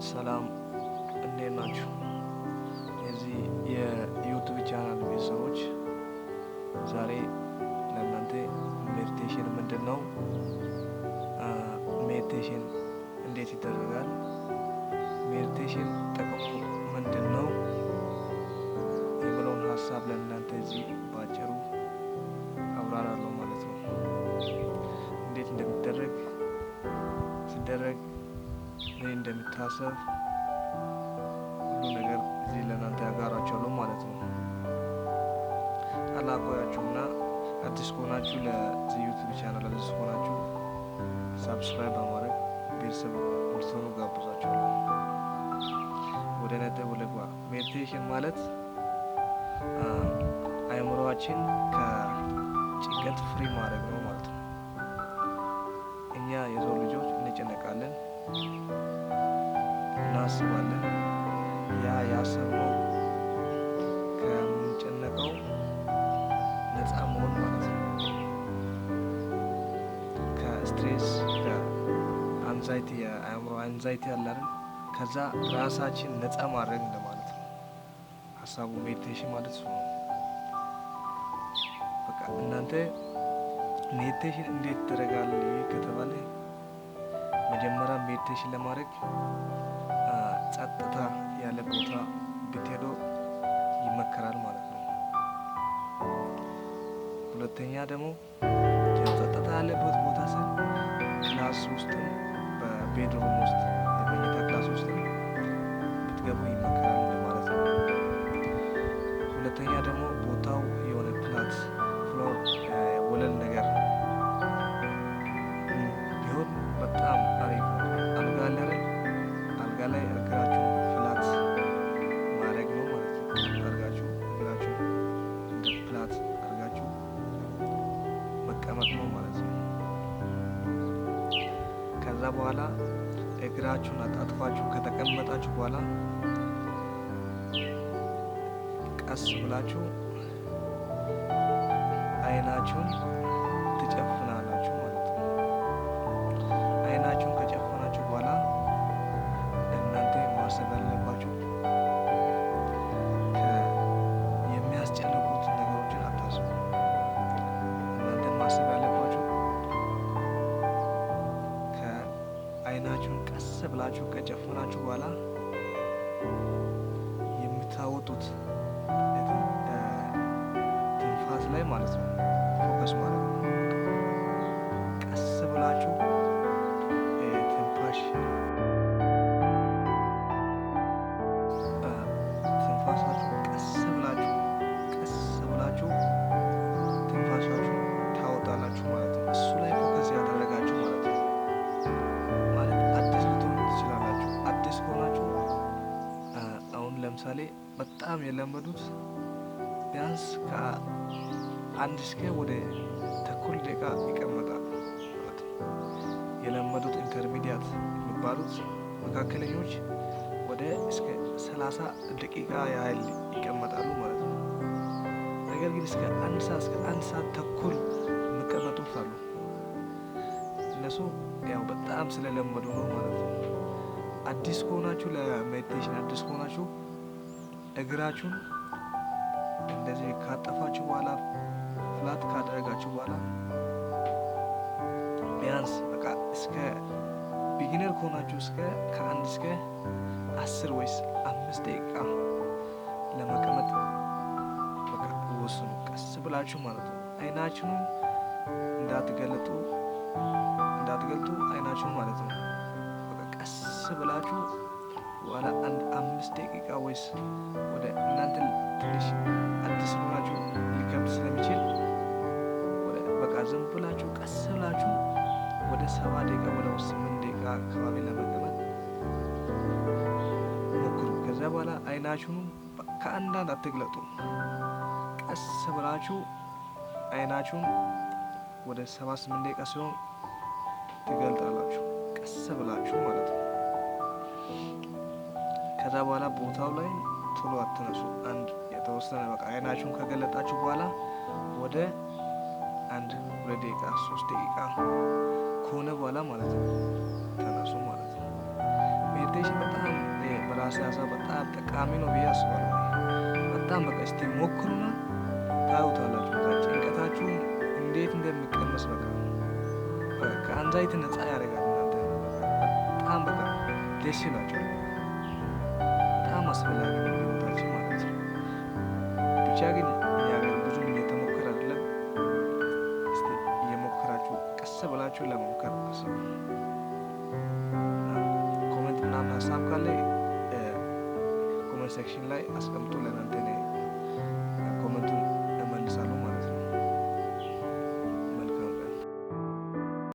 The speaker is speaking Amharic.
ሰላም እንዴት ናችሁ? የዚህ የዩቲዩብ ቻናል ቤተሰቦች ዛሬ ለእናንተ ሜዲቴሽን ምንድን ነው፣ ሜዲቴሽን እንዴት ይደረጋል፣ ሜዲቴሽን ጥቅሙ ምንድን ነው የሚለውን ሀሳብ ለእናንተ እዚህ ባጭሩ አብራራለሁ ማለት ነው። እንዴት እንደሚደረግ ሲደረግ ምን እንደሚታሰብ ሁሉ ነገር እዚህ ለእናንተ ያጋራችኋለሁ ማለት ነው። አላቆያችሁና አዲስ ከሆናችሁ ለዚህ ዩቲዩብ ቻናል አዲስ ከሆናችሁ ሳብስክራይብ በማድረግ ቤተሰብ እንድትሆኑ ጋብዛችኋለሁ። ወደ ነጥቡ ልግባ። ሜዲቴሽን ማለት አእምሮአችን ከጭንቀት ፍሪ ማድረግ ነው ማለት ነው። እኛ የሰው ልጆች እንጨነቃለን፣ እናስባለን። ያ ያሰብነው ከምንጨነቀው ነፃ መሆን ማለት ነው። ከስትሬስ ከአንዛይቲ የአእምሮ አንዛይቲ ያለን ከዛ ራሳችን ነፃ ማድረግ እንደማለት ነው። ሀሳቡ ሜዲቴሽን ማለት ነው። በቃ እናንተ ሜዲቴሽን እንዴት ይደረጋል ከተባለ መጀመሪያ ሜዲቴሽን ለማድረግ ጸጥታ ያለ ቦታ ብትሄዱ ይመከራል ማለት ነው። ሁለተኛ ደግሞ ጸጥታ ያለበት ቦታ ስል ክላስ ውስጥ በቤድሩም ውስጥ የመኝታ ክላስ ውስጥ ብትገቡ ይመከራል ማለት ነው። ሁለተኛ ደግሞ ቦታው የሆነ ፍላት ፍሎር ወለል ነገር ቢሆን በጣም አሪፍ ነው። አልጋ ላይ እግራችሁ ፍላት ማድረግ ነው ማለት ነው። አርጋችሁ እግራችሁ ፍላት አርጋችሁ መቀመጥ ነው ማለት ነው። ከዛ በኋላ እግራችሁን አጣጥፋችሁ ከተቀመጣችሁ በኋላ ቀስ ብላችሁ አይናችሁን ትጨፍናላችሁ ማለት ነው። አይናችሁን ከጨፈናችሁ በኋላ እናንተ ማሰብ ያለባችሁ የሚያስጨንቁት ነገሮችን አታስቡ። እናንተ ማሰብ ያለባችሁ ከአይናችሁን ቀስ ብላችሁ ከጨፈናችሁ በኋላ የምታወጡት ትንፋስ ላይ ማለት ነው ፎከስ ማለት ነው። ቀስ ብላችሁ ትንፋሳችሁ ቀስ ብላችሁ ትንፋሳችሁ ታወጣላችሁ ማለት ነው። እሱ ላይ ፎከስ ያደረጋችሁ ማለት ነው። ማለት አዲስ ልትሆኑ ትችላላችሁ። አዲስ ከሆናችሁ አሁን ለምሳሌ በጣም የለመዱት ቢያንስ ከአንድ እስከ ወደ ተኩል ደቂቃ ይቀመጣል ማለት ነው። የለመዱት ኢንተርሚዲያት የሚባሉት መካከለኞች ወደ እስከ 30 ደቂቃ ያህል ይቀመጣሉ ማለት ነው። ነገር ግን እስከ አንድ ሰዓት ተኩል የሚቀመጡት አሉ። እነሱ ያው በጣም ስለለመዱ ነው ማለት ነው። አዲስ ከሆናችሁ ለሜዲቴሽን አዲስ ከሆናችሁ እግራችሁን እንደዚህ ካጠፋችሁ በኋላ ፍላት ካደረጋችሁ በኋላ ቢያንስ በቃ እስከ ቢጊነር ከሆናችሁ ከአንድ እስከ 10 ወይስ 5 ደቂቃ ለመቀመጥ በቃ ወስኑ። ቀስ ብላችሁ ማለት ነው። አይናችሁን እንዳትገልጡ አይናችሁን ማለት ነው። በቃ ቀስ ብላችሁ በኋላ አንድ 5 ደቂቃ ወይስ ወደ እናንተ ትንሽ አዲስ ሆናችሁ ሊከብድ ስለሚችል በቃ ዝም ብላችሁ ቀስ ብላችሁ ወደ 7 ደቂቃ ወደ 8 ደቂቃ አካባቢ ለመቀመጥ ሞክሩ። ከዛ በኋላ አይናችሁን ከአንዳንድ አትግለጡ። ቀስ ብላችሁ አይናችሁን ወደ 7-8 ደቂቃ ሲሆን ትገልጣላችሁ። ቀስ ብላችሁ ማለት ነው። ከዛ በኋላ ቦታው ላይ ቶሎ አትነሱ። አንድ የተወሰነ በቃ አይናችሁን ከገለጣችሁ በኋላ ወደ 1-2 ደቂቃ 3 ደቂቃ ከሆነ በኋላ ማለት ነው ተነሱ ማለት ነው። ሜዲቴሽን በጣም ማስያዛ በጣም ጠቃሚ ነው ብዬ አስባለሁ። በጣም በቃ እስቲ ሞክሩና ታዩታላችሁ። በቃ ጭንቀታችሁ እንዴት እንደሚቀንስ በቃ ከአንዛይቲ ነፃ ያደርጋል። እናንተ በጣም በቃ ደስ ይላችኋል። በጣም አስፈላጊ ነው ህይወታችን ማለት ነው። ብቻ ግን እኛ ጋር ብዙም እየተሞከረ አይደለም። እስቲ እየሞከራችሁ ቀስ ብላችሁ ለመሞከር አስቡ። ኮሜንት ምናምን ሀሳብ ካለ ኮሜንት ሴክሽን ላይ አስቀምጡ። ለእናንተ